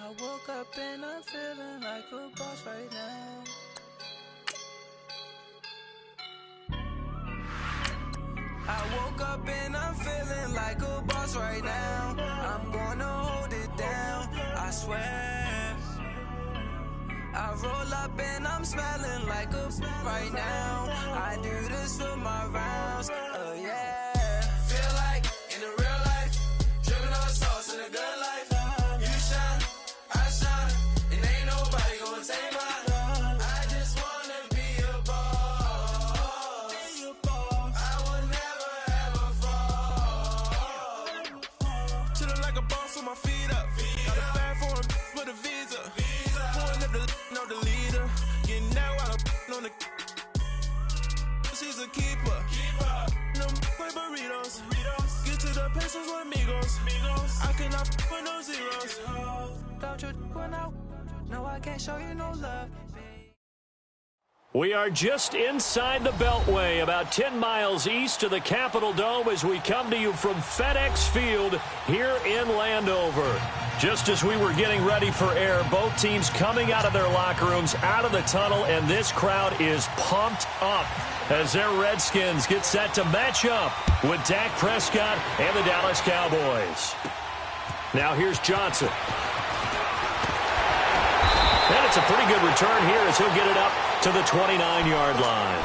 I woke up and I'm feeling like a boss right now. I woke up and I'm feeling like a boss right now. I'm gonna hold it down, I swear. I roll up and I'm smelling like a right now. I do this for my rounds, yeah. Feel like in the real life, dripping on sauce in a good life. You shine, I shine, and ain't nobody gonna take mine. I just wanna be a boss. I would never ever fall. Chillin' like a boss with my feet up. Got a bag for him with a visa. Pulling up the the leader. Getting out while I'm on the. She's a keeper. No burritos. Get to the pesos with amigos. I cannot with no zeros. Don't you run out? No, I can't show you no love. We are just inside the Beltway, about 10 miles east of the Capitol Dome as we come to you from FedEx Field here in Landover. Just as we were getting ready for air, both teams coming out of their locker rooms, out of the tunnel, and this crowd is pumped up as their Redskins get set to match up with Dak Prescott and the Dallas Cowboys. Now here's Johnson. And it's a pretty good return here as he'll get it up to the 29-yard line.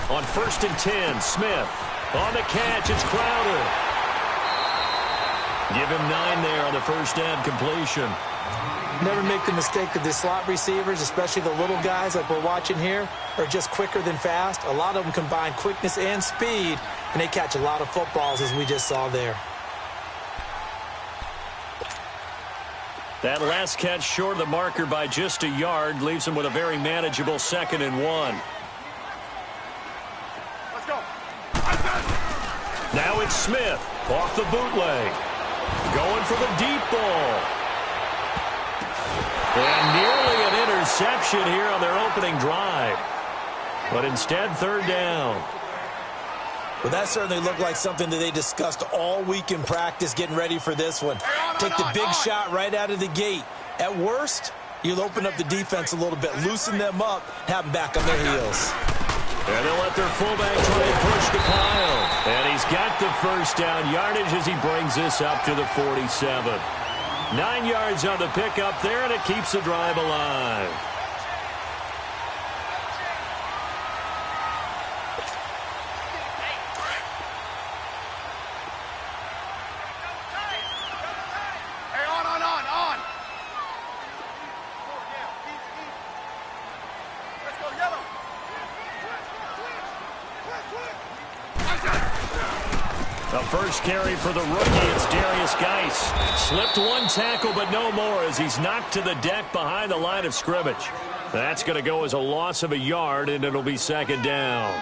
On 1st and 10, Smith. On the catch, it's Crowder. Give him 9 there on the first down completion. Never make the mistake that the slot receivers, especially the little guys like we're watching here, are just quicker than fast. A lot of them combine quickness and speed, and they catch a lot of footballs, as we just saw there. That last catch short of the marker by just a yard leaves him with a very manageable 2nd and 1. Now it's Smith off the bootleg. Going for the deep ball. And nearly an interception here on their opening drive. But instead, 3rd down. Well, that certainly looked like something that they discussed all week in practice getting ready for this one. Take the big shot right out of the gate. At worst, you'll open up the defense a little bit, loosen them up, have them back on their heels. And they'll let their fullback try and push the pile. And he's got the first down yardage as he brings this up to the 47. 9 yards on the pickup there, and it keeps the drive alive. The first carry for the rookie, it's Darius Geis. Slipped one tackle, but no more as he's knocked to the deck behind the line of scrimmage. That's going to go as a loss of a yard, and it'll be 2nd down.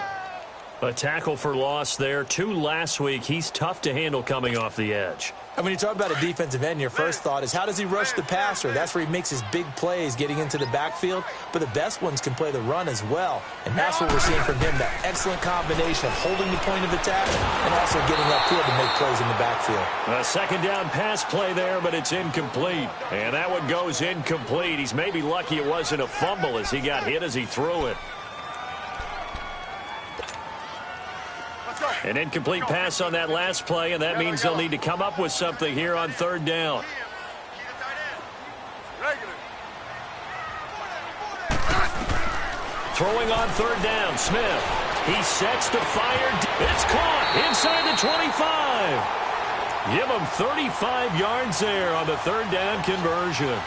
A tackle for loss there. 2 last week. He's tough to handle coming off the edge. And when you talk about a defensive end, your first thought is, how does he rush the passer? That's where he makes his big plays, getting into the backfield. But the best ones can play the run as well. And that's what we're seeing from him, that excellent combination of holding the point of attack and also getting upfield to make plays in the backfield. A 2nd down pass play there, but it's incomplete. And that one goes incomplete. He's maybe lucky it wasn't a fumble as he got hit as he threw it. An incomplete pass on that last play, and that means they'll need to come up with something here on 3rd down. Throwing on 3rd down, Smith. He sets to fire. It's caught inside the 25. Give him 35 yards there on the 3rd down conversion.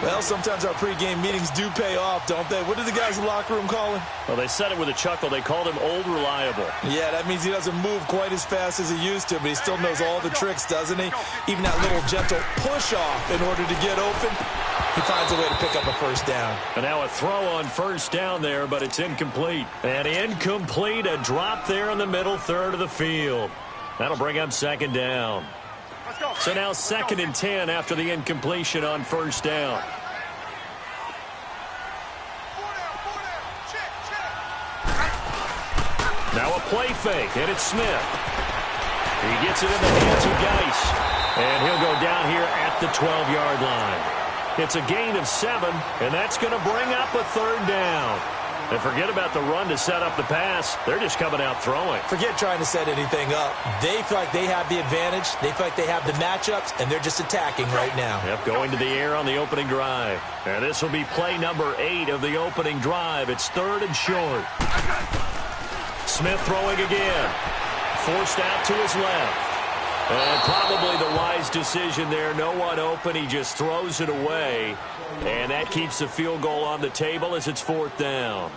Well, sometimes our pregame meetings do pay off, don't they? What do the guys in the locker room call him? Well, they said it with a chuckle. They called him Old Reliable. Yeah, that means he doesn't move quite as fast as he used to, but he still knows all the tricks, doesn't he? Even that little gentle push-off in order to get open. He finds a way to pick up a first down. And now a throw on first down there, but it's incomplete. And incomplete, a drop there in the middle third of the field. That'll bring up second down. So now 2nd and 10 after the incompletion on first down. Now a play fake, and it's Smith. He gets it in the hands of Geis. And he'll go down here at the 12-yard line. It's a gain of 7, and that's going to bring up a third down. And forget about the run to set up the pass. They're just coming out throwing. Forget trying to set anything up. They feel like they have the advantage. They feel like they have the matchups, and they're just attacking right now. Yep, going to the air on the opening drive. And this will be play number 8 of the opening drive. It's 3rd and short. Smith throwing again. Forced out to his left. And probably the wise decision there. No one open. He just throws it away. And that keeps the field goal on the table as it's 4th down.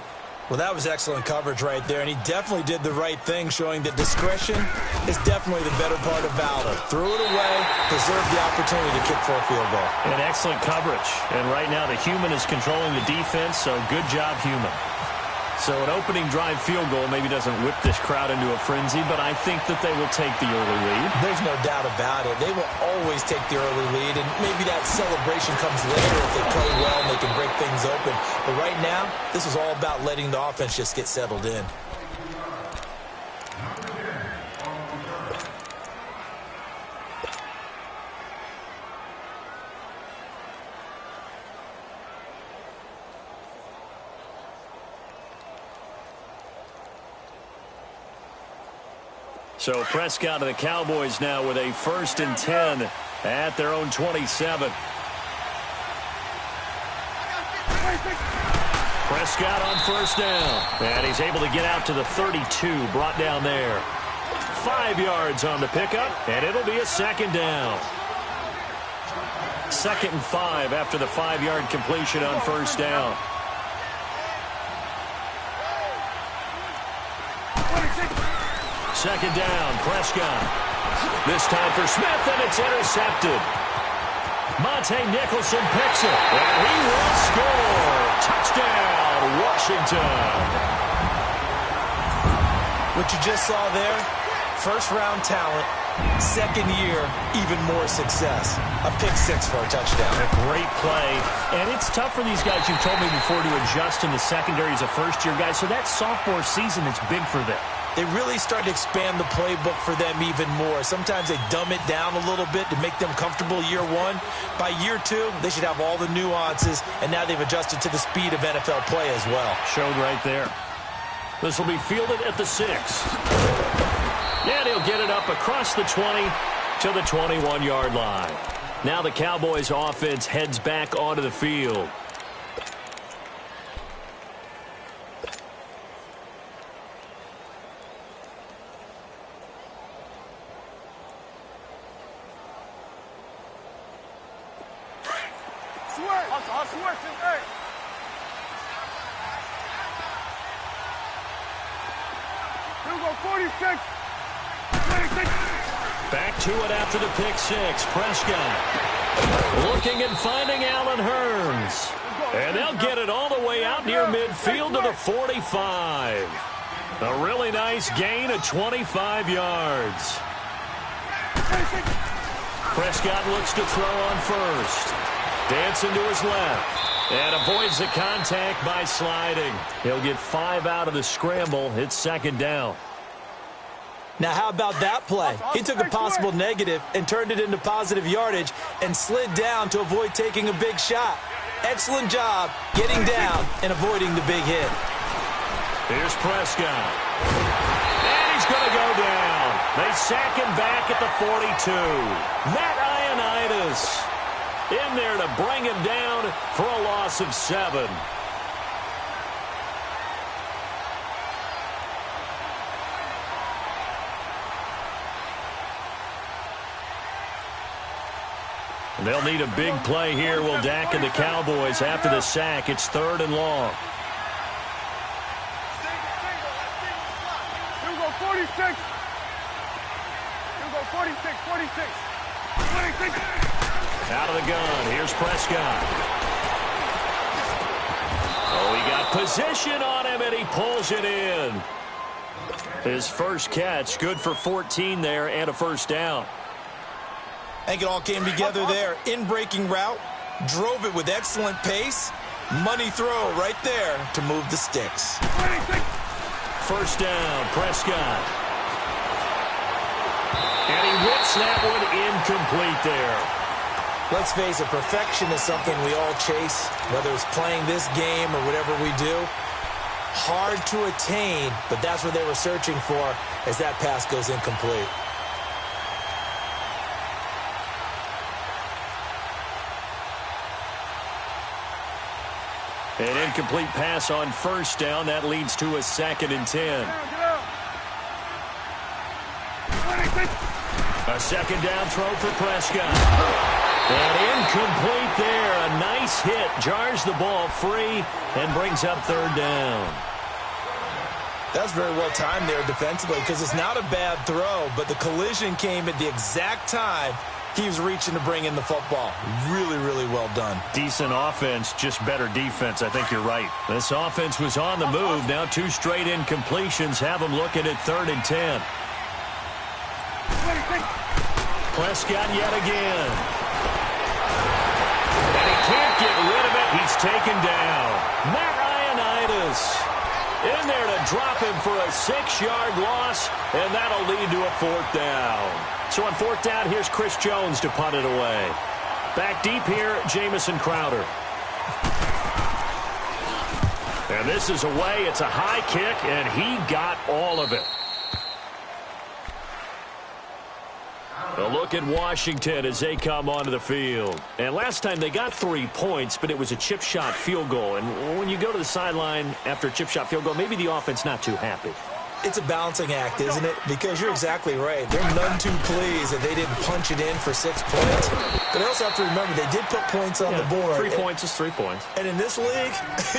Well, that was excellent coverage right there, and he definitely did the right thing, showing that discretion is definitely the better part of valor. Threw it away, preserved the opportunity to kick for a field goal. And excellent coverage. And right now the human is controlling the defense, so good job, human. So an opening drive field goal maybe doesn't whip this crowd into a frenzy, but I think that they will take the early lead. There's no doubt about it. They will always take the early lead, and maybe that celebration comes later if they play well and they can break things open. But right now, this is all about letting the offense just get settled in. So Prescott and the Cowboys now with a 1st and 10 at their own 27. Prescott on first down. And he's able to get out to the 32, brought down there. 5 yards on the pickup, and it'll be a 2nd down. 2nd and 5 after the 5-yard completion on first down. Second down, Prescott. This time for Smith, and it's intercepted. Monte Nicholson picks it, and he will score. Touchdown, Washington. What you just saw there, first-round talent, second year, even more success. A pick 6 for a touchdown. A great play. And it's tough for these guys, you've told me before, to adjust in the secondary as a first-year guy. So that sophomore season is big for them. They really start to expand the playbook for them even more. Sometimes they dumb it down a little bit to make them comfortable year 1. By year 2, they should have all the nuances, and now they've adjusted to the speed of NFL play as well. Showed right there. This will be fielded at the 6. And he'll get it up across the 20 to the 21-yard line. Now the Cowboys offense heads back onto the field. Back to it after the pick 6. Prescott looking and finding Allen Hurns. And they'll get it all the way out near midfield to the 45. A really nice gain of 25 yards. Prescott looks to throw on first. Dancing to his left. And avoids the contact by sliding. He'll get 5 out of the scramble. It's 2nd down. Now, how about that play? He took a possible negative and turned it into positive yardage and slid down to avoid taking a big shot. Excellent job getting down and avoiding the big hit. Here's Prescott. And he's going to go down. They sack him back at the 42. Matt Ioannidis in there to bring him down for a loss of 7. They'll need a big play here. Will Dak and the Cowboys after the sack. It's 3rd and long. Here we go, 46. Here we go, 46, 46. 26. Out of the gun. Here's Prescott. Oh, he got position on him, and he pulls it in. His first catch, good for 14 there and a first down. I think it all came together there. In-breaking route, drove it with excellent pace. Money throw right there to move the sticks. First down, Prescott. And he whips that one incomplete there. Let's face it, perfection is something we all chase, whether it's playing this game or whatever we do. Hard to attain, but that's what they were searching for as that pass goes incomplete. An incomplete pass on first down. That leads to a 2nd and 10. A 2nd down throw for Prescott. And incomplete there. A nice hit. Jars the ball free and brings up 3rd down. That's very well timed there defensively because it's not a bad throw, but the collision came at the exact time he was reaching to bring in the football. Really, really well done. Decent offense, just better defense. I think you're right. This offense was on the move. Now 2 straight incompletions have them looking at 3rd and 10. Prescott yet again. And he can't get rid of it. He's taken down. Matt Ioannidis in there to drop him for a 6-yard loss, and that'll lead to a 4th down. So on 4th down, here's Chris Jones to punt it away. Back deep here, Jamison Crowder. And this is away. It's a high kick, and he got all of it. A look at Washington as they come onto the field. And last time they got 3 points, but it was a chip shot field goal. And when you go to the sideline after a chip shot field goal, maybe the offense not too happy. It's a balancing act, isn't it? Because you're exactly right. They're none too pleased that they didn't punch it in for 6 points. But they also have to remember they did put points on the board. 3 points is 3 points. And in this league,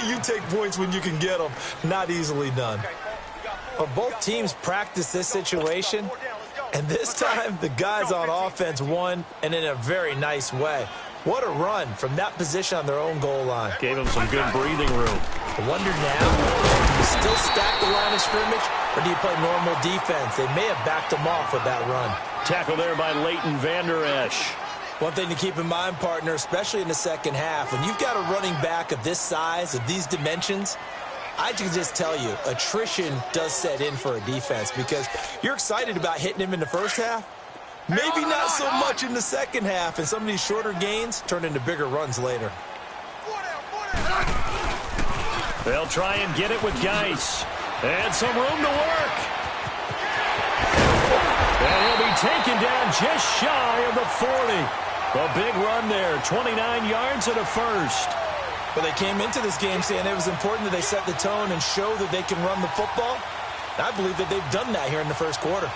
you take points when you can get them. Not easily done. But both teams practice this situation. And this time, the guys on offense won, and in a very nice way. What a run from that position on their own goal line. Gave them some good breathing room. I wonder now, do you still stack the line of scrimmage, or do you play normal defense? They may have backed them off with that run. Tackle there by Leighton Vander Esch. One thing to keep in mind, partner, especially in the second half, when you've got a running back of this size, of these dimensions, I can just tell you, attrition does set in for a defense because you're excited about hitting him in the first half. Maybe not so much in the second half, and some of these shorter gains turn into bigger runs later. They'll try and get it with Geis. And some room to work. And he'll be taken down just shy of the 40. A big run there, 29 yards and a first. But they came into this game saying it was important that they set the tone and show that they can run the football. And I believe that they've done that here in the first quarter.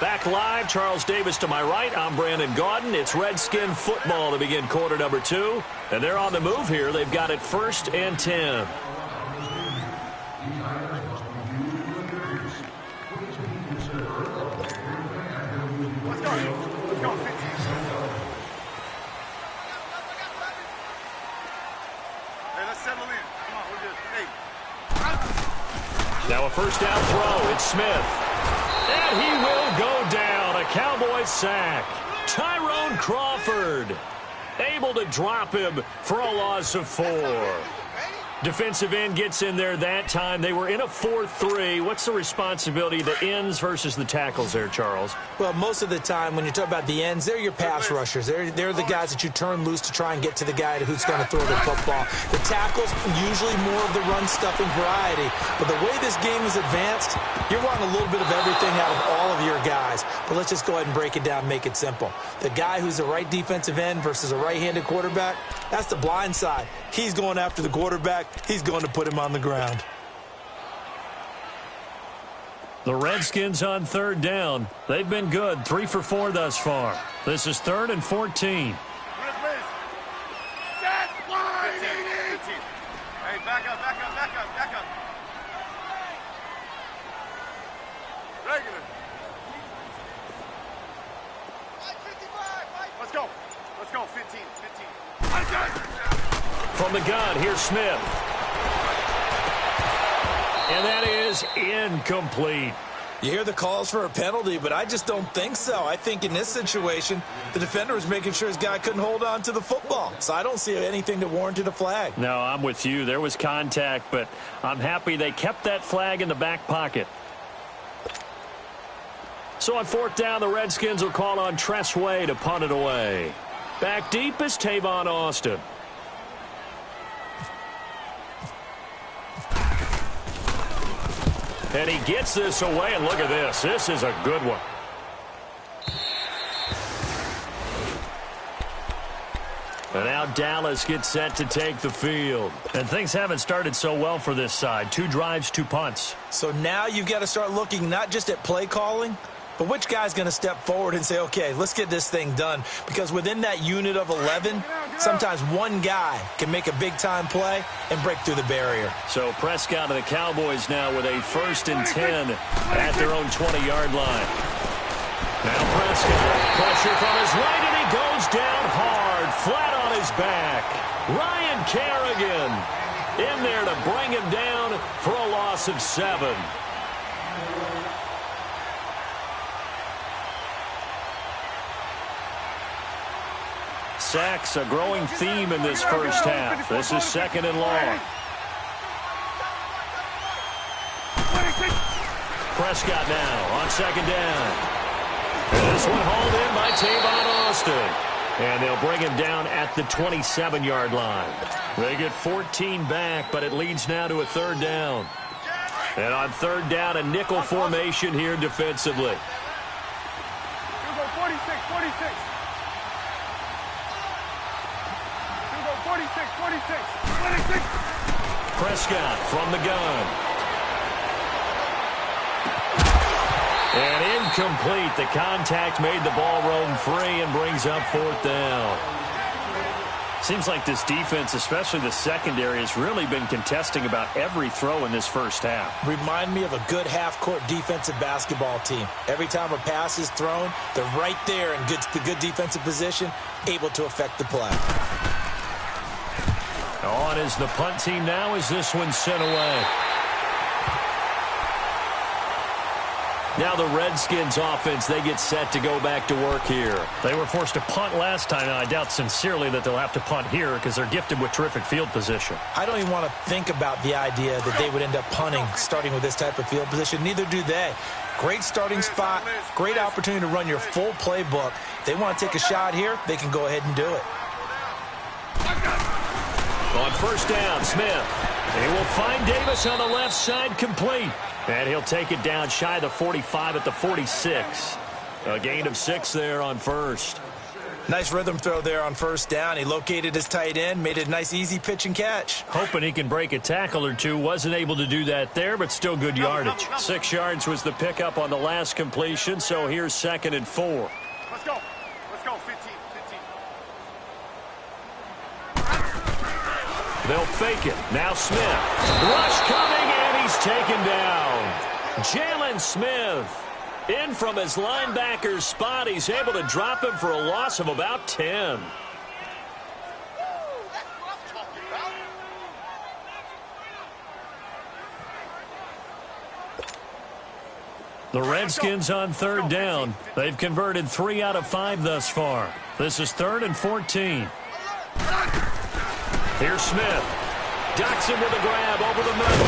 Back live, Charles Davis to my right. I'm Brandon Gaudin. It's Redskin football to begin quarter number 2. And they're on the move here. They've got it 1st and 10. Now a first down throw. It's Smith. And he will go down. A Cowboys sack. Tyrone Crawford able to drop him for a loss of 4. Defensive end gets in there that time. They were in a 4-3. What's the responsibility of the ends versus the tackles there, Charles? Well, most of the time when you talk about the ends, they're your pass rushers. They're the guys that you turn loose to try and get to the guy who's going to throw the football. The tackles, usually more of the run-stuffing variety. But the way this game is advanced, you're wanting a little bit of everything out of all of your guys. But let's just go ahead and break it down, make it simple. The guy who's a right defensive end versus a right-handed quarterback, that's the blind side. He's going after the quarterback. He's going to put him on the ground. The Redskins on third down. They've been good, 3 for 4 thus far. This is 3rd and 14. Hey, back up. Regular. Let's go, 15. From the gun, here's Smith. And that is incomplete. You hear the calls for a penalty, but I just don't think so. I think in this situation, the defender was making sure his guy couldn't hold on to the football. So I don't see anything that warranted a flag. No, I'm with you. There was contact, but I'm happy they kept that flag in the back pocket. So on 4th down, the Redskins will call on Tress Way to punt it away. Back deep is Tavon Austin. And he gets this away, and look at this. This is a good one. And now Dallas gets set to take the field. And things haven't started so well for this side. 2 drives, 2 punts. So now you've got to start looking not just at play calling, but which guy's going to step forward and say, okay, let's get this thing done. Because within that unit of 11, sometimes one guy can make a big-time play and break through the barrier. So Prescott and the Cowboys now with a 1st and 10 at their own 20-yard line. Now Prescott, pressure from his right, and he goes down hard, flat on his back. Ryan Kerrigan in there to bring him down for a loss of 7. Sacks, a growing theme in this first half. This is 2nd and long. Prescott now on 2nd down. And this one hauled in by Tavon Austin. And they'll bring him down at the 27-yard line. They get 14 back, but it leads now to a 3rd down. And on 3rd down, a nickel formation here defensively. 46. 26. Prescott from the gun. And incomplete. The contact made the ball roam free and brings up 4th down. Seems like this defense, especially the secondary, has really been contesting about every throw in this first half. Remind me of a good half-court defensive basketball team. Every time a pass is thrown, they're right there in the good defensive position, able to affect the play. On is the punt team now as this one's sent away. Now the Redskins offense, they get set to go back to work here. They were forced to punt last time, and I doubt sincerely that they'll have to punt here because they're gifted with terrific field position. I don't even want to think about the idea that they would end up punting starting with this type of field position. Neither do they. Great starting spot, great opportunity to run your full playbook. They want to take a shot here, they can go ahead and do it. On 1st down, Smith. He will find Davis on the left side, complete. And he'll take it down shy of the 45 at the 46. A gain of 6 there on 1st. Nice rhythm throw there on 1st down. He located his tight end, made it a nice easy pitch and catch. Hoping he can break a tackle or two. Wasn't able to do that there, but still good yardage. 6 yards was the pickup on the last completion, so here's 2nd and 4. Let's go, 15. They'll fake it. Now Smith. Rush coming, and he's taken down. Jalen Smith in from his linebacker's spot. He's able to drop him for a loss of about 10. The Redskins on 3rd down. They've converted 3 out of 5 thus far. This is 3rd and 14. Here's Smith. Ducks him with a grab over the middle.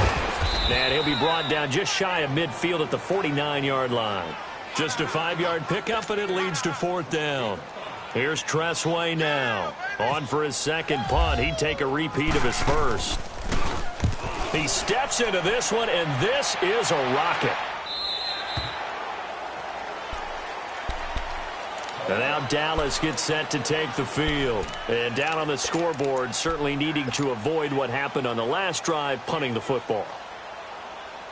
And he'll be brought down just shy of midfield at the 49-yard line. Just a 5-yard pickup, and it leads to 4th down. Here's Tress Way now. On for his 2nd punt. He'd take a repeat of his 1st. He steps into this one, and this is a rocket. And now Dallas gets set to take the field. And down on the scoreboard, certainly needing to avoid what happened on the last drive, punting the football.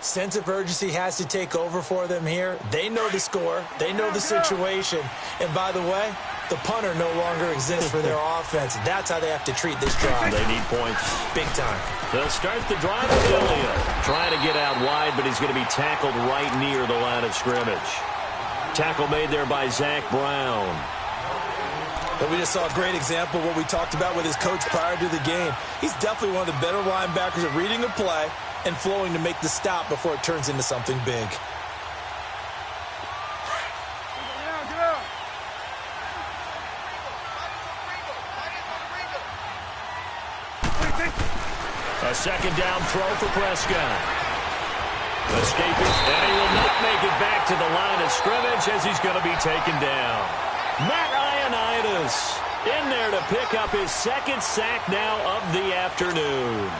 Sense of urgency has to take over for them here. They know the score. They know the situation. And by the way, the punter no longer exists for their offense. That's how they have to treat this drive. They need points. Big time. They'll start the drive with Elliott. Trying to get out wide, but he's going to be tackled right near the line of scrimmage. Tackle made there by Zach Brown. But we just saw a great example of what we talked about with his coach prior to the game. He's definitely one of the better linebackers at reading a play and flowing to make the stop before it turns into something big. A second down throw for Prescott. Escaping, and he will not make it back to the line of scrimmage as he's going to be taken down. Matt Ioannidis in there to pick up his second sack now of the afternoon.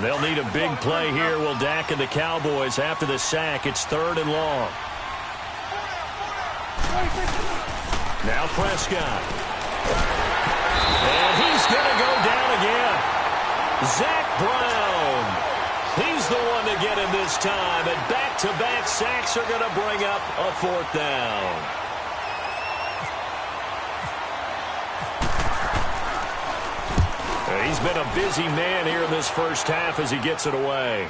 They'll need a big play here, will Dak and the Cowboys. After the sack, it's 3rd and long. Now Prescott. And he's going to go down again. Zach Brown. He's the one to get him this time. And back-to-back sacks are going to bring up a 4th down. He's been a busy man here in this first half as he gets it away.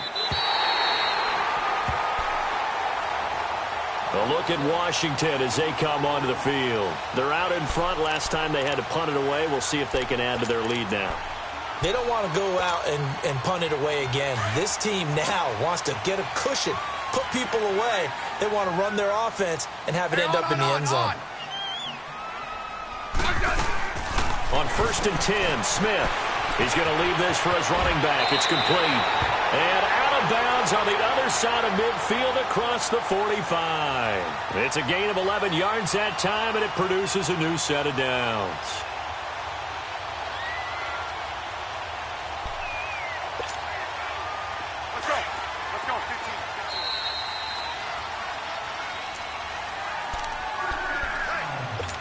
A look at Washington as they come onto the field. They're out in front. Last time they had to punt it away. We'll see if they can add to their lead now. They don't want to go out and punt it away again. This team now wants to get a cushion, put people away. They want to run their offense and have it end up in the end zone. On 1st and 10, Smith. He's going to leave this for his running back. It's complete. And out of bounds on the other side of midfield across the 45. It's a gain of 11 yards that time, and it produces a new set of downs. Let's go. Let's go.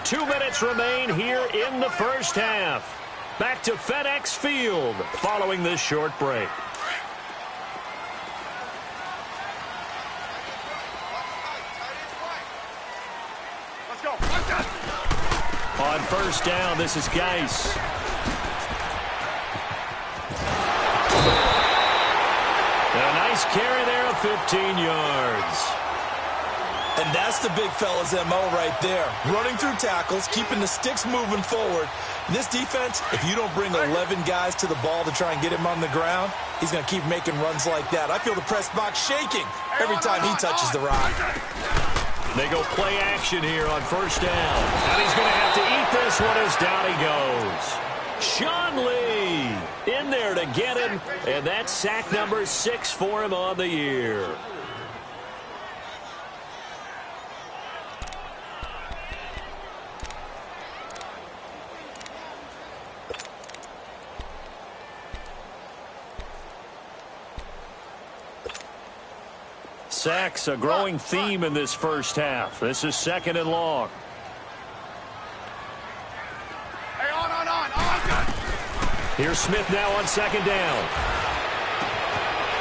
15. 2 minutes remain here in the first half. Back to FedEx Field following this short break. Let's go. On 1st down, this is Geis. A nice carry there of 15 yards. And that's the big fella's MO right there. Running through tackles, keeping the sticks moving forward. This defense, if you don't bring 11 guys to the ball to try and get him on the ground, he's going to keep making runs like that. I feel the press box shaking every time he touches the rock. They go play action here on 1st down. And he's going to have to eat this one as down he goes. Sean Lee in there to get him. And that's sack number 6 for him on the year. Sacks, a growing theme in this first half. This is 2nd and long. Hey, on. Here's Smith now on 2nd down.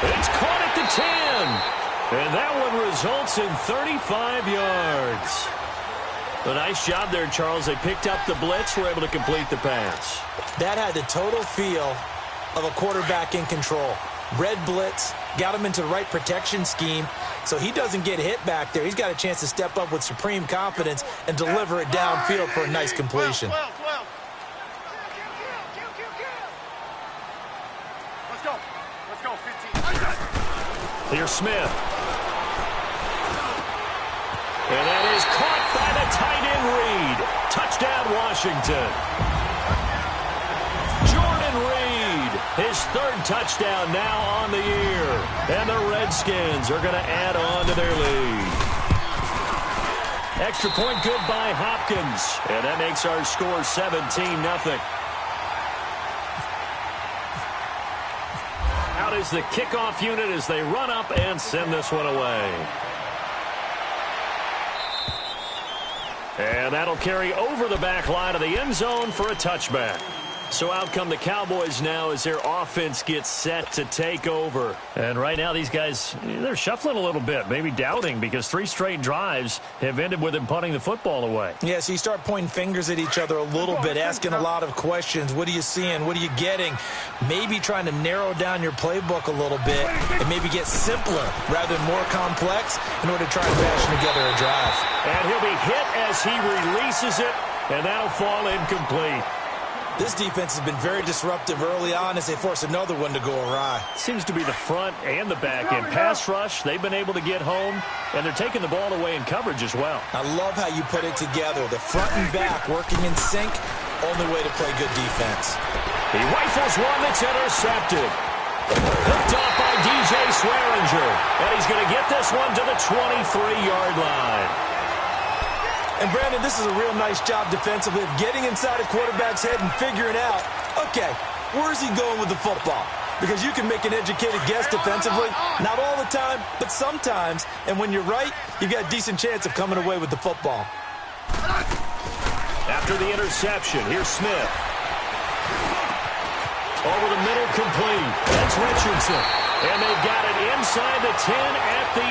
It's caught at the 10. And that one results in 35 yards. A nice job there, Charles. They picked up the blitz, were able to complete the pass. That had the total feel of a quarterback in control. Red blitz, got him into the right protection scheme, so he doesn't get hit back there. He's got a chance to step up with supreme confidence and deliver it downfield for a nice completion. 12. Let's go. 15. Here's Smith. And that is caught by the tight end Reed. Touchdown, Washington. Jordan Reed, his 3rd touchdown now on the year. And the Redskins are going to add on to their lead. Extra point good by Hopkins. And that makes our score 17-0. Out is the kickoff unit as they run up and send this one away. And that'll carry over the back line of the end zone for a touchback. So out come the Cowboys now as their offense gets set to take over. And right now these guys, they're shuffling a little bit, maybe doubting, because 3 straight drives have ended with them punting the football away. Yeah, so you start pointing fingers at each other a little bit, asking a lot of questions. What are you seeing? What are you getting? Maybe trying to narrow down your playbook a little bit and maybe get simpler rather than more complex in order to try and fashion together a drive. And he'll be hit as he releases it, and that'll fall incomplete. This defense has been very disruptive early on as they force another one to go awry. Seems to be the front and the back end. Pass rush, they've been able to get home, and they're taking the ball away in coverage as well. I love how you put it together. The front and back working in sync, only way to play good defense. He rifles one that's intercepted. Picked off by DJ Swearinger, and he's going to get this one to the 23-yard line. And, Brandon, this is a real nice job defensively of getting inside a quarterback's head and figuring out, okay, where's he going with the football? Because you can make an educated guess defensively, not all the time, but sometimes. And when you're right, you've got a decent chance of coming away with the football. After the interception, here's Smith. Over the middle, complete. That's Richardson. And they've got it inside the 10 at the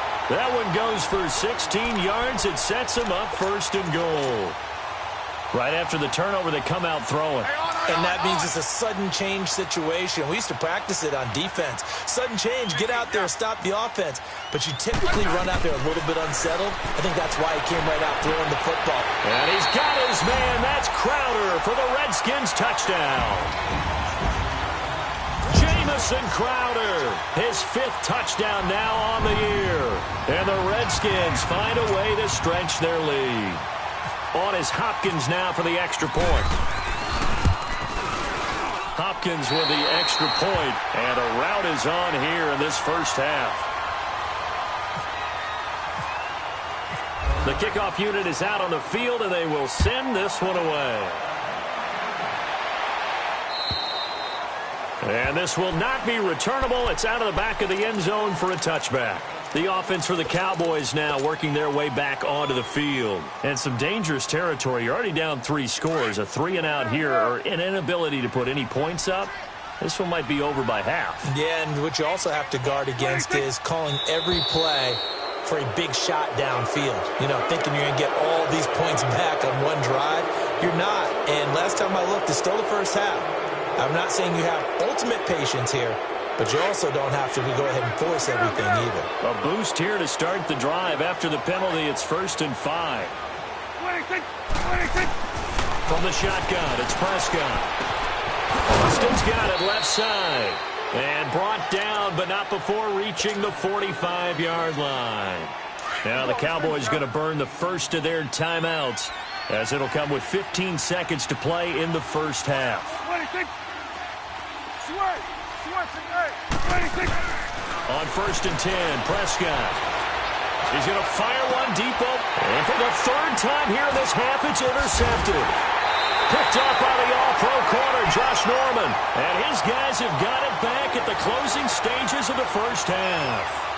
8. That one goes for 16 yards. It sets them up first and goal. Right after the turnover, they come out throwing. And that means it's a sudden change situation. We used to practice it on defense. Sudden change, get out there, stop the offense. But you typically run out there a little bit unsettled. I think that's why he came right out throwing the football. And he's got his man. That's Crowder for the Redskins touchdown. Jamison Crowder, his 5th touchdown now on the year. And the Redskins find a way to stretch their lead. On is Hopkins now for the extra point. Hopkins with the extra point, and a rout is on here in this first half. The kickoff unit is out on the field, and they will send this one away. And this will not be returnable. It's out of the back of the end zone for a touchback. The offense for the Cowboys now working their way back onto the field. And some dangerous territory. You're already down 3 scores. A 3-and-out here, or an inability to put any points up. This one might be over by half. Yeah, and what you also have to guard against is calling every play for a big shot downfield. You know, thinking you're going to get all these points back on one drive. You're not. And last time I looked, it's still the first half. I'm not saying you have ultimate patience here, but you also don't have to go ahead and force everything either. A boost here to start the drive. After the penalty, it's 1st and 5. From the shotgun, it's Prescott. Austin's got it left side. And brought down, but not before reaching the 45-yard line. Now the Cowboys going to burn the first of their timeouts, as it'll come with 15 seconds to play in the first half. On 1st and 10, Prescott. He's going to fire one deep up. And for the 3rd time here in this half, it's intercepted. Picked up by the all-pro corner, Josh Norman. And his guys have got it back at the closing stages of the first half.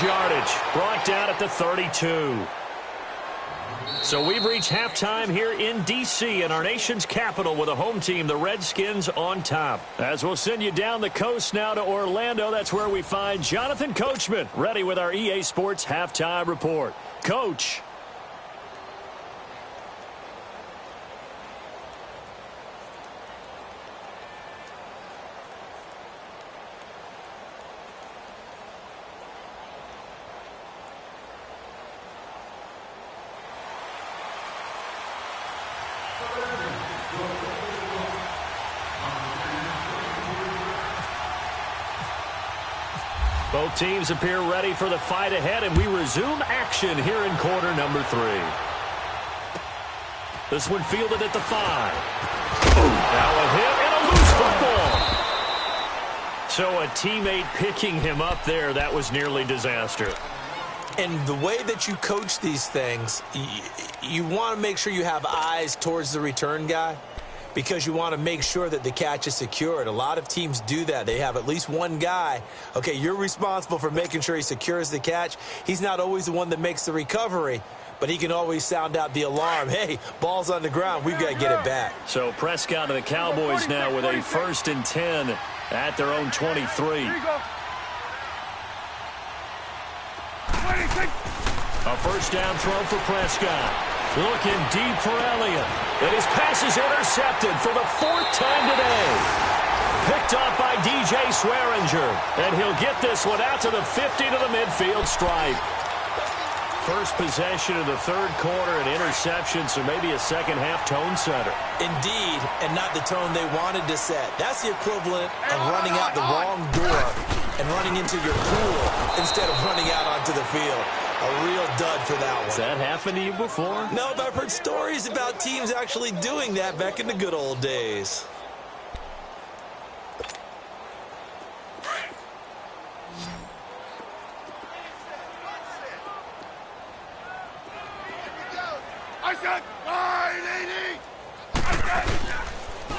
Yardage brought down at the 32. So we've reached halftime here in D.C. in our nation's capital with a home team, the Redskins, on top. As we'll send you down the coast now to Orlando, that's where we find Jonathan Coachman ready with our EA Sports halftime report. Coach. Both teams appear ready for the fight ahead, and we resume action here in quarter number 3. This one fielded at the 5. Now a hit and a loose football. So a teammate picking him up there, that was nearly disaster. And the way that you coach these things, you want to make sure you have eyes towards the return guy because you want to make sure that the catch is secured. A lot of teams do that. They have at least one guy. Okay, you're responsible for making sure he secures the catch. He's not always the one that makes the recovery, but he can always sound out the alarm. Hey, ball's on the ground. We've got to get it back. So Prescott and the Cowboys now with a 1st and 10 at their own 23. A first down throw for Prescott. Looking deep for Elliott. And his pass is intercepted for the 4th time today. Picked off by DJ Swearinger. And he'll get this one out to the 50 to the midfield stripe. First possession of the 3rd quarter, an interception, so maybe a second-half tone setter. Indeed, and not the tone they wanted to set. That's the equivalent of running out the wrong door and running into your pool instead of running out onto the field. A real dud for that one. Has that happened to you before? No, but I've heard stories about teams actually doing that back in the good old days.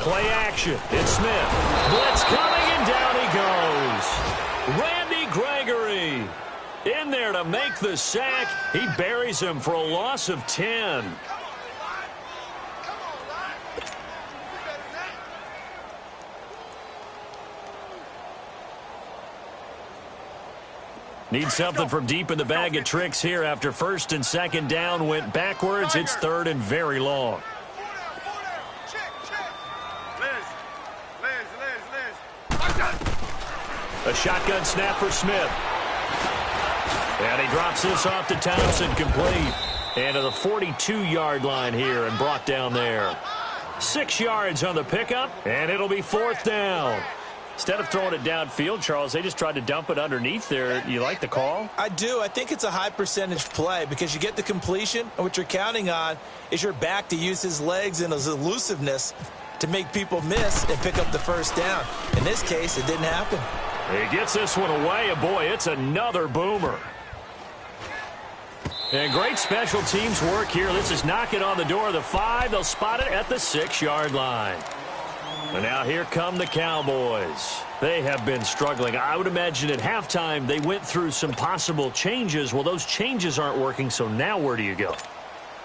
Play action. It's Smith. Blitz coming, and down he goes. Randy Gregory in there to make the sack. He buries him for a loss of 10. Need something from deep in the bag of tricks here after 1st and 2nd down went backwards. It's 3rd and very long. A shotgun snap for Smith. And he drops this off to Thompson, complete. And to the 42-yard line here and brought down there. 6 yards on the pickup, and it'll be 4th down. Instead of throwing it downfield, Charles, they just tried to dump it underneath there. You like the call? I do. I think it's a high percentage play because you get the completion, and what you're counting on is your back to use his legs and his elusiveness to make people miss and pick up the 1st down. In this case, it didn't happen. He gets this one away, and boy, it's another boomer. And great special teams work here. This is knocking on the door of the 5. They'll spot it at the 6-yard line. And now here come the Cowboys. They have been struggling. I would imagine at halftime they went through some possible changes. Well, those changes aren't working, so now where do you go?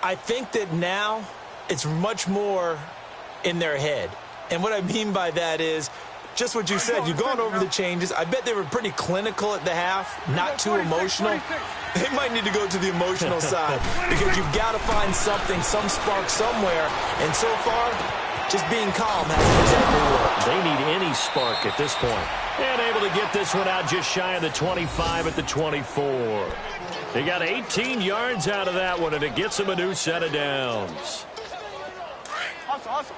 I think that now it's much more in their head. And what I mean by that is just what you said. You've gone over the changes. I bet they were pretty clinical at the half, not too emotional. They might need to go to the emotional side because you've got to find something, some spark somewhere. And so far, just being calm hasn't exactly worked. They need any spark at this point. And able to get this one out just shy of the 25 at the 24. They got 18 yards out of that one, and it gets them a new set of downs. Awesome.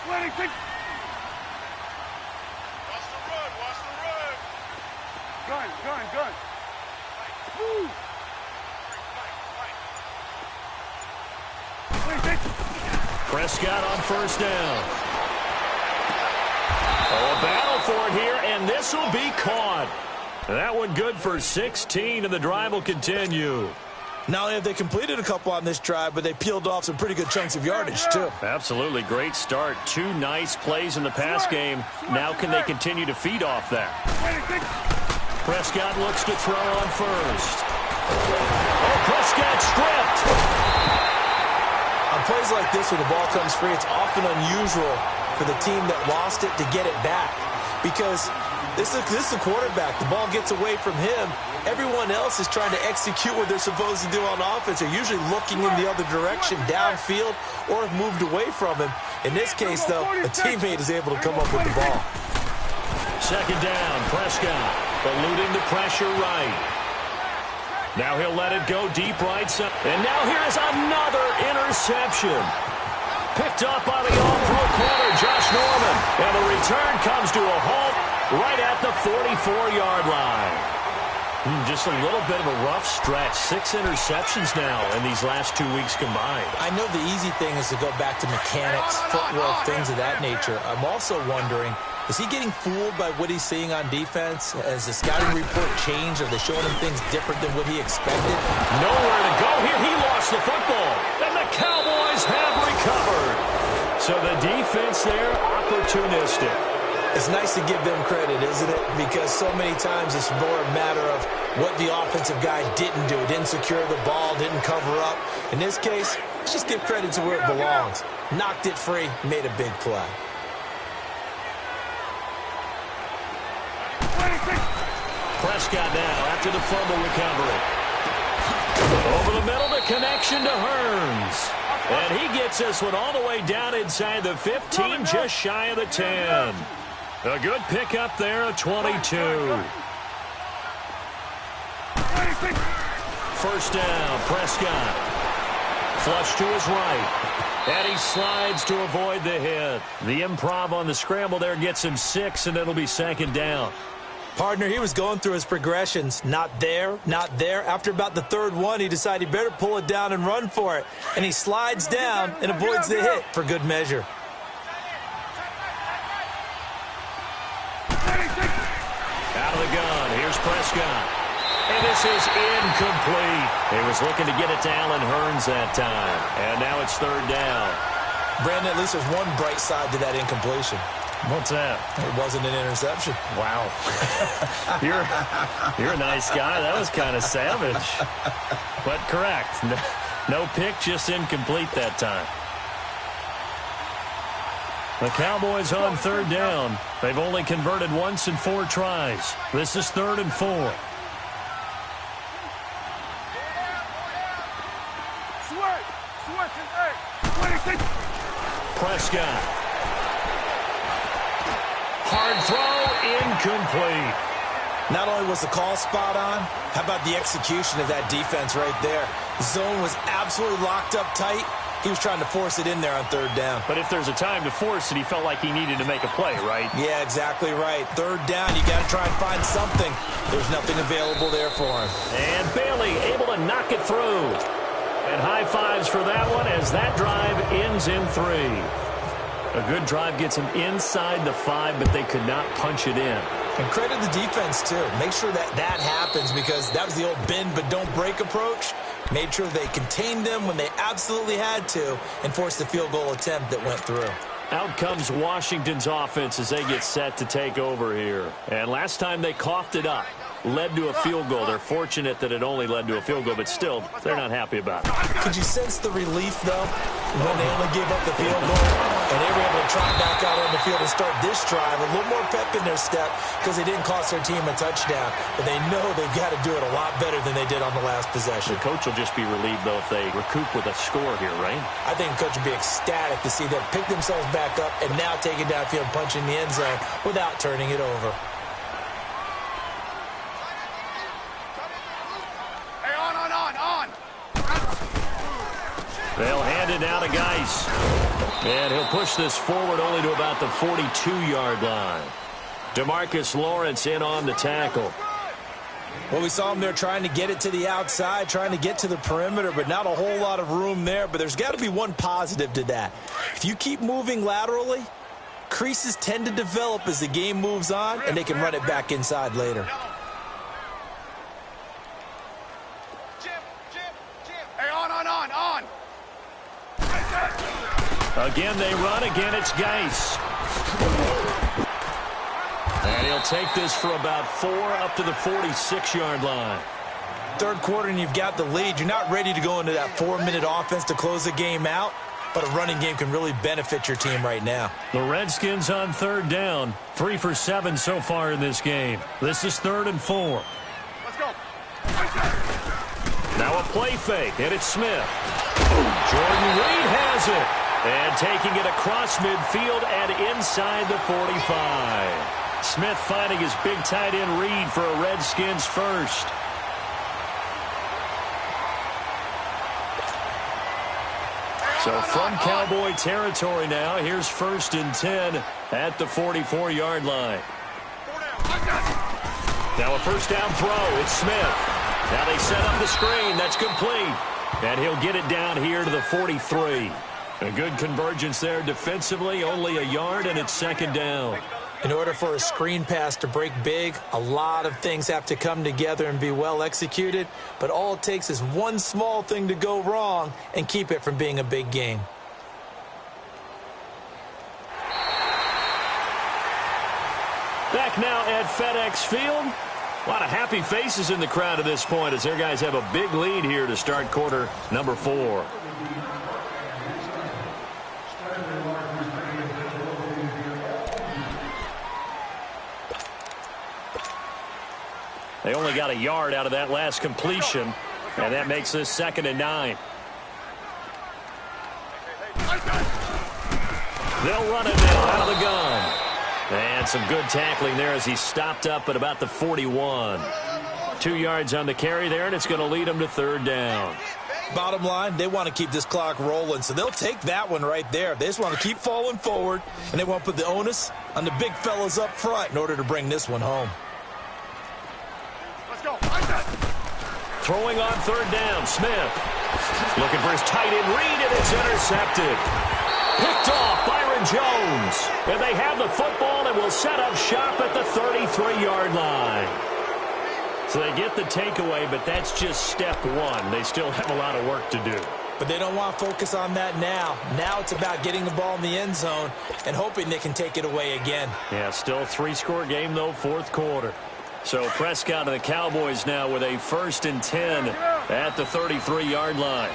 26. Watch the run. Gun. Woo. 26. Prescott on 1st down. Oh, a battle for it here, and this will be caught. That one good for 16, and the drive will continue. Not only have they completed a couple on this drive, but they peeled off some pretty good chunks of yardage, too. Absolutely. Great start. 2 nice plays in the pass game. Now can they continue to feed off that? Prescott looks to throw on 1st. Oh, Prescott stripped. On plays like this where the ball comes free, it's often unusual for the team that lost it to get it back. Because this is the quarterback. The ball gets away from him. Everyone else is trying to execute what they're supposed to do on offense. They're usually looking in the other direction, downfield, or have moved away from him. In this case, though, a teammate is able to come up with the ball. 2nd down, Prescott eluding the pressure right. Now he'll let it go deep right side. And now here is another interception. Picked up by the all-pro corner, Josh Norman. And the return comes to a halt right at the 44-yard line. Just a little bit of a rough stretch. 6 interceptions now in these last 2 weeks combined. I know the easy thing is to go back to mechanics, footwork, things of that nature. I'm also wondering, is he getting fooled by what he's seeing on defense? Has the scouting report changed? Are they showing him things different than what he expected? Nowhere to go here. He lost the football. And the Cowboys have recovered. So the defense there, opportunistic. It's nice to give them credit, isn't it? Because so many times it's more a matter of what the offensive guy didn't do. Didn't secure the ball, didn't cover up. In this case, let's just give credit to where it belongs. Knocked it free, made a big play. Prescott now after the fumble recovery. Over the middle, the connection to Hearns. And he gets this one all the way down inside the 15, just shy of the 10. A good pickup there, a 22. First down, Prescott. Flush to his right. And he slides to avoid the hit. The improv on the scramble there gets him 6, and it'll be second down. Partner, he was going through his progressions. Not there, not there. After about the third one, he decided he better pull it down and run for it. And he slides down and avoids the hit for good measure. Out of the gun, here's Prescott. And this is incomplete. He was looking to get it to Allen Hearns that time. And now it's third down. Brandon, at least there's one bright side to that incompletion. What's that? It wasn't an interception. Wow. You're a nice guy. That was kind of savage. But correct. No pick, just incomplete that time. The Cowboys on third down. They've only converted once in 4 tries. This is 3rd and 4. Prescott. Hard throw, incomplete. Not only was the call spot on, how about the execution of that defense right there? The zone was absolutely locked up tight. He was trying to force it in there on third down. But if there's a time to force it, he felt like he needed to make a play, right? Yeah, exactly right. Third down, you got to try and find something. There's nothing available there for him. And Bailey able to knock it through. And high fives for that one as that drive ends in 3. A good drive gets him inside the 5, but they could not punch it in. And credit the defense, too. Make sure that happens because that was the old bend but don't break approach. Made sure they contained them when they absolutely had to and forced the field goal attempt that went through. Out comes Washington's offense as they get set to take over here. And last time they coughed it up. Led to a field goal. They're fortunate that it only led to a field goal, but still, they're not happy about it. Could you sense the relief, though, when they only gave up the field goal? And they were able to trot back out on the field and start this drive. A little more pep in their step because they didn't cost their team a touchdown. But they know they've got to do it a lot better than they did on the last possession. The coach will just be relieved, though, if they recoup with a score here, right? I think the coach will be ecstatic to see them pick themselves back up and now take it downfield and punch in the end zone without turning it over. They'll hand it now to Geis. And he'll push this forward only to about the 42-yard line. DeMarcus Lawrence in on the tackle. Well, we saw him there trying to get it to the outside, trying to get to the perimeter, but not a whole lot of room there. But there's got to be one positive to that. If you keep moving laterally, creases tend to develop as the game moves on, and they can run it back inside later. Again, they run. Again, it's Geis. And he'll take this for about 4 up to the 46-yard line. Third quarter, and you've got the lead. You're not ready to go into that 4-minute offense to close the game out, but a running game can really benefit your team right now. The Redskins on third down. 3 for 7 so far in this game. This is 3rd and 4. Let's go. Now a play fake, and it's Smith. Jordan Reed has it. And taking it across midfield and inside the 45. Smith finding his big tight end Reed for a Redskins first. So from Cowboy territory now, here's 1st and 10 at the 44-yard line. Now a first down throw. It's Smith. Now they set up the screen. That's complete. And he'll get it down here to the 43. A good convergence there defensively. Only a yard, and it's second down. In order for a screen pass to break big, a lot of things have to come together and be well executed. But all it takes is one small thing to go wrong and keep it from being a big game. Back now at FedEx Field. A lot of happy faces in the crowd at this point as their guys have a big lead here to start quarter number 4. They only got a yard out of that last completion, and that makes this 2nd and 9. They'll run it now out of the gun. And some good tackling there as he stopped up at about the 41. 2 yards on the carry there, and it's going to lead him to 3rd down. Bottom line, they want to keep this clock rolling, so they'll take that one right there. They just want to keep falling forward, and they want to put the onus on the big fellas up front in order to bring this one home. Let's go. Throwing on 3rd down, Smith. Looking for his tight end read, and it's intercepted. Picked off Byron Jones. And they have the football and will set up shop at the 33-yard line. So they get the takeaway, but that's just step 1. They still have a lot of work to do. But they don't want to focus on that now. Now it's about getting the ball in the end zone and hoping they can take it away again. Yeah, still a 3-score game, though, 4th quarter. So Prescott and the Cowboys now with a 1st and 10 at the 33-yard line.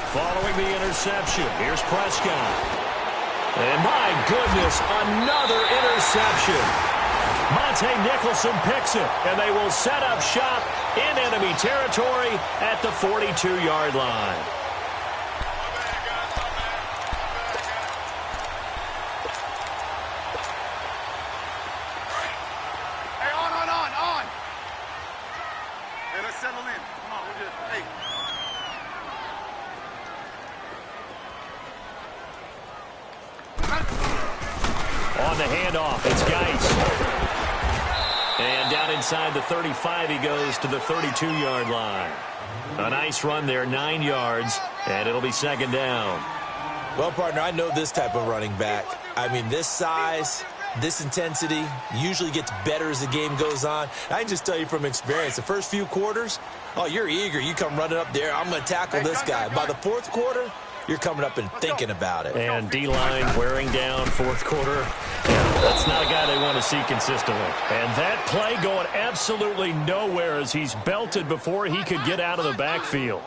Following the interception, here's Prescott. And my goodness, another interception. Monte Nicholson picks it, and they will set up shop in enemy territory at the 42-yard line. Hey, on. Hey, let's settle in. Come on, we're good. Hey. On the handoff, it's Geis. And down inside the 35, he goes to the 32-yard line. A nice run there, 9 yards, and it'll be 2nd down. Well, partner, I know this type of running back. I mean, this size, this intensity usually gets better as the game goes on. I can just tell you from experience, the first few quarters, oh, you're eager. You come running up there, I'm going to tackle this guy. By the 4th quarter, you're coming up and thinking about it. And D-line wearing down 4th quarter. Yeah, that's not a guy they want to see consistently. And that play going absolutely nowhere as he's belted before he could get out of the backfield.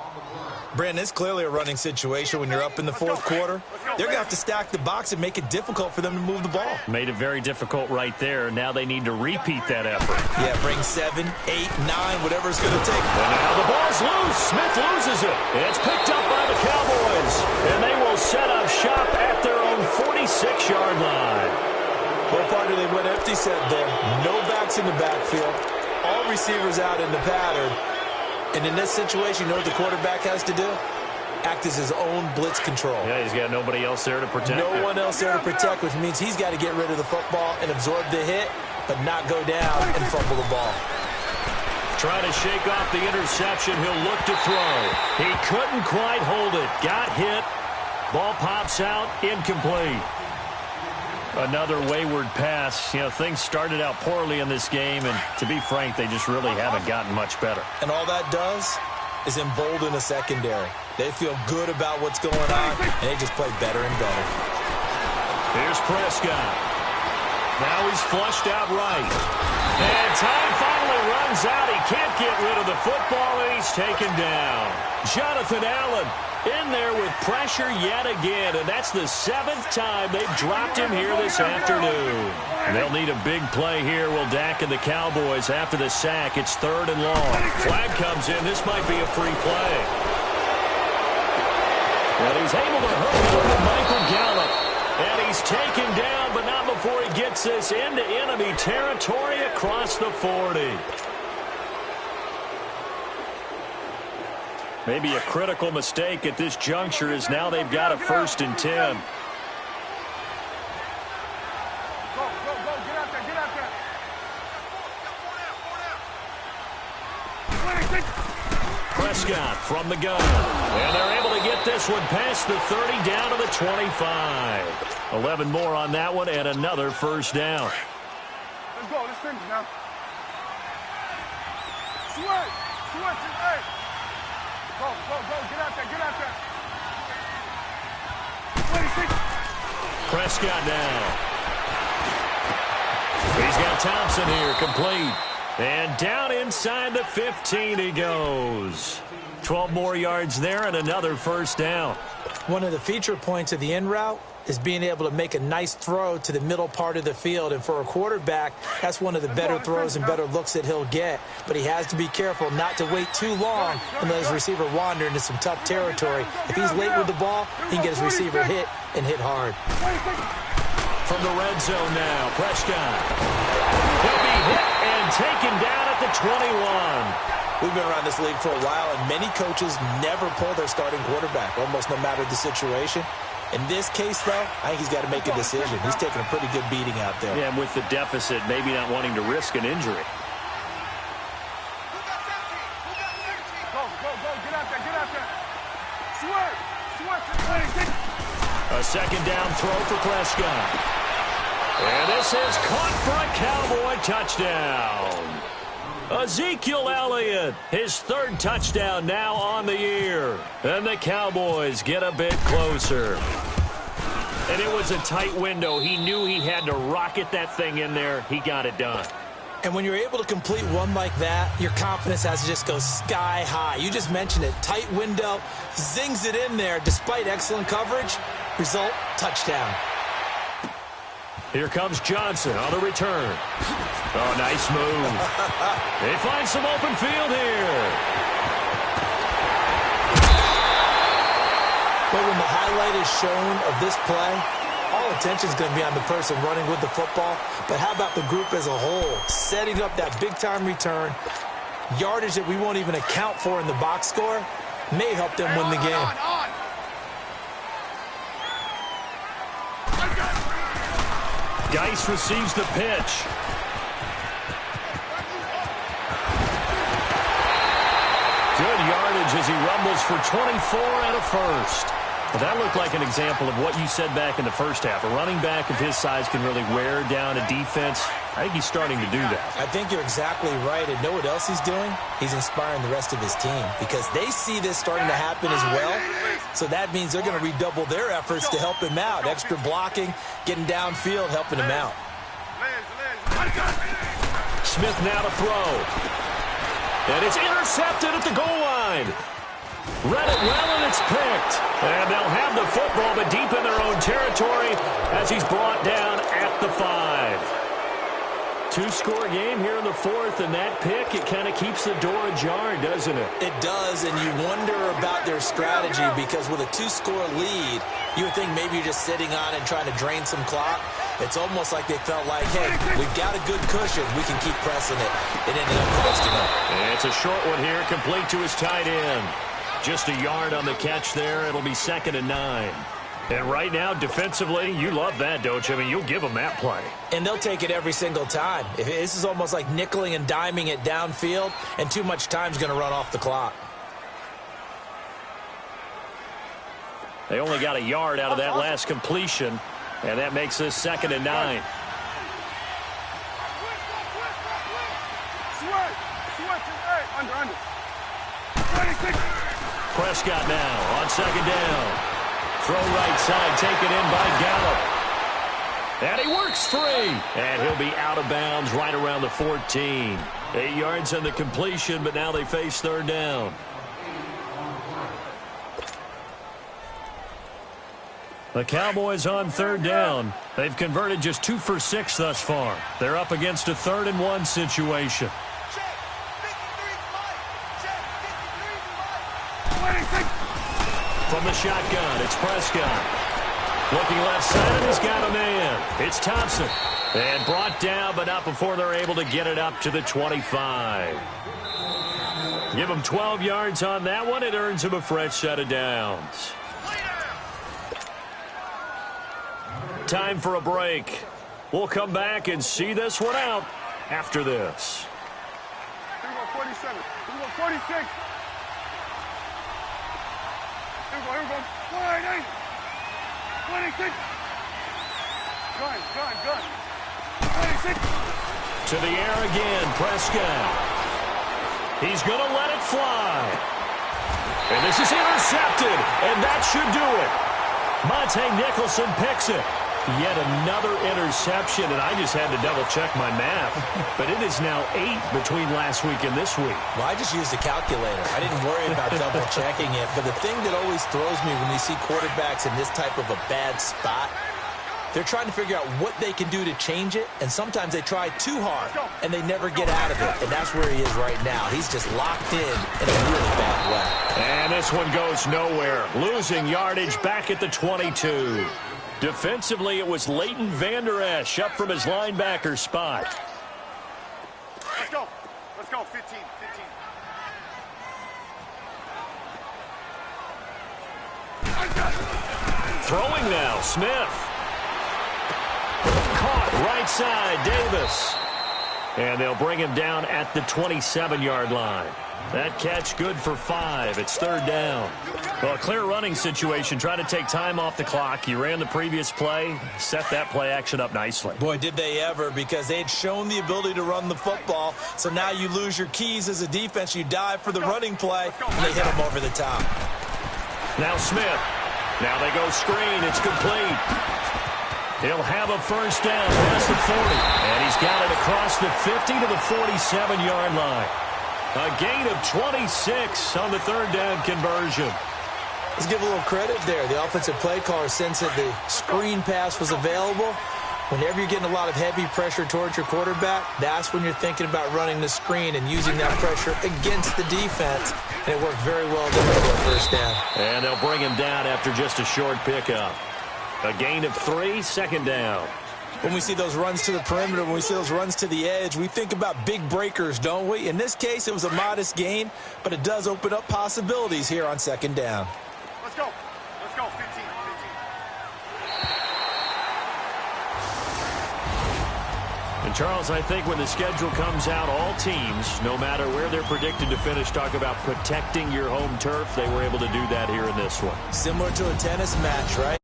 Brandon, it's clearly a running situation when you're up in the 4th quarter. They're going to have to stack the box and make it difficult for them to move the ball. Made it very difficult right there. Now they need to repeat that effort. Yeah, bring 7, 8, 9, whatever it's going to take. And now the ball's loose. Smith loses it. It's picked up by the Cowboys. And they will set up shop at their own 46-yard line. Well, partner, they went empty set there. No backs in the backfield. All receivers out in the pattern. And in this situation, you know what the quarterback has to do? Act as his own blitz control. Yeah, he's got nobody else there to protect. No one else there to protect, which means he's got to get rid of the football and absorb the hit, but not go down and fumble the ball. Trying to shake off the interception. He'll look to throw. He couldn't quite hold it. Got hit. Ball pops out. Incomplete. Another wayward pass. You know, things started out poorly in this game, and to be frank, they just really haven't gotten much better. And all that does is embolden a secondary. They feel good about what's going on, and they just play better and better. Here's Prescott. Now he's flushed out right. And time finally runs out. He can't get rid of the football, and he's taken down. Jonathan Allen in there with pressure yet again, and that's the 7th time they've dropped him here this afternoon. They'll need a big play here, will Dak and the Cowboys after the sack. It's 3rd and long. Flag comes in. This might be a free play. And he's able to hurry with Michael Gallup. And he's taken down, but not before he gets this into enemy territory across the 40. Maybe a critical mistake at this juncture is now they've got a 1st and 10. Go, get out there. Prescott from the gun. And they're able to get this one past the 30 down to the 25. 11 more on that one and another first down. Let's go. Let's finish now. Switch. Hey. Go. Get out there. 26. Prescott now. He's got Thompson here, complete. And down inside the 15 he goes. 12 more yards there and another first down. One of the feature points of the in route is being able to make a nice throw to the middle part of the field. And for a quarterback, that's one of the better throws and better looks that he'll get. But he has to be careful not to wait too long and let his receiver wander into some tough territory. If he's late with the ball, he can get his receiver hit and hit hard. From the red zone now, Prescott. He'll be hit and taken down at the 21. We've been around this league for a while, and many coaches never pull their starting quarterback, almost no matter the situation. In this case, though, I think he's got to make a decision. He's taking a pretty good beating out there. Yeah, and with the deficit, maybe not wanting to risk an injury. Go. Get out there. Switch. A second down throw for Prescott. And this is caught for a Cowboy touchdown. Ezekiel Elliott, his third touchdown now on the year. And the Cowboys get a bit closer. And it was a tight window. He knew he had to rocket that thing in there. He got it done. And when you're able to complete one like that, your confidence has to just go sky high. You just mentioned it. Tight window, zings it in there despite excellent coverage. Result, touchdown. Here comes Johnson on the return. Oh, nice move. They find some open field here. But when the highlight is shown of this play, all attention is going to be on the person running with the football. But how about the group as a whole? Setting up that big-time return, yardage that we won't even account for in the box score, may help them win the game. Geis receives the pitch. Good yardage as he rumbles for 24 and a first. Well, that looked like an example of what you said back in the first half. A running back of his size can really wear down a defense. I think he's starting to do that. I think you're exactly right. And know what else he's doing? He's inspiring the rest of his team because they see this starting to happen as well. So that means they're going to redouble their efforts to help him out. Extra blocking, getting downfield, helping him out. Smith now to throw. And it's intercepted at the goal line. Read it well, and it's picked. And they'll have the football, but deep in their own territory as he's brought down at the 5. Two-score game here in the fourth, and that pick, it kind of keeps the door ajar, doesn't it? It does, and you wonder about their strategy because with a two-score lead, you would think maybe you're just sitting on and trying to drain some clock. It's almost like they felt like, hey, we've got a good cushion. We can keep pressing it. It ended up costing them. And it's a short one here, complete to his tight end. Just a yard on the catch there. It'll be 2nd and 9. And right now, defensively, you love that, don't you? I mean, you'll give them that play. And they'll take it every single time. This is almost like nickeling and diming it downfield, and too much time's going to run off the clock. They only got a yard out of that last completion, and that makes this 2nd and 9. Under. Prescott now on 2nd down. Throw right side, taken in by Gallup. And he works free. And he'll be out of bounds right around the 14. 8 yards on the completion, but now they face 3rd down. The Cowboys on 3rd down. They've converted just 2 for 6 thus far. They're up against a 3rd and 1 situation. From the shotgun, it's Prescott. Looking left side, and he's got a man. It's Thompson. And brought down, but not before they're able to get it up to the 25. Give him 12 yards on that one. It earns him a fresh set of downs. Time for a break. We'll come back and see this one out after this. 46. 47. Here we go, 46. Here we go. 48. 26. Gun. 26. To the air again, Prescott. He's going to let it fly. And this is intercepted, and that should do it. Monte Nicholson picks it. Yet another interception, and I just had to double-check my math. But it is now 8 between last week and this week. Well, I just used a calculator. I didn't worry about double-checking it. But the thing that always throws me when we see quarterbacks in this type of a bad spot, they're trying to figure out what they can do to change it, and sometimes they try too hard, and they never get out of it. And that's where he is right now. He's just locked in a really bad way. And this one goes nowhere. Losing yardage back at the 22. Defensively, it was Leighton Vander Esch up from his linebacker spot. Let's go. 15. Throwing now, Smith. Caught right side, Davis. And they'll bring him down at the 27-yard line. That catch good for 5. It's 3rd down. Well, a clear running situation. Trying to take time off the clock. He ran the previous play, set that play action up nicely. Boy, did they ever, because they had shown the ability to run the football. So now you lose your keys as a defense. You dive for the running play, and they hit him over the top. Now Smith. Now they go screen. It's complete. He'll have a first down past the 40. And he's got it across the 50 to the 47-yard line. A gain of 26 on the 3rd down conversion. Let's give a little credit there. The offensive play caller sensed that the screen pass was available. Whenever you're getting a lot of heavy pressure towards your quarterback, that's when you're thinking about running the screen and using that pressure against the defense. And it worked very well there for a first down. And they'll bring him down after just a short pickup. A gain of 3, 2nd down. When we see those runs to the perimeter, when we see those runs to the edge, we think about big breakers, don't we? In this case, it was a modest gain, but it does open up possibilities here on 2nd down. Let's go. 15. And, Charles, I think when the schedule comes out, all teams, no matter where they're predicted to finish, talk about protecting your home turf. They were able to do that here in this one. Similar to a tennis match, right?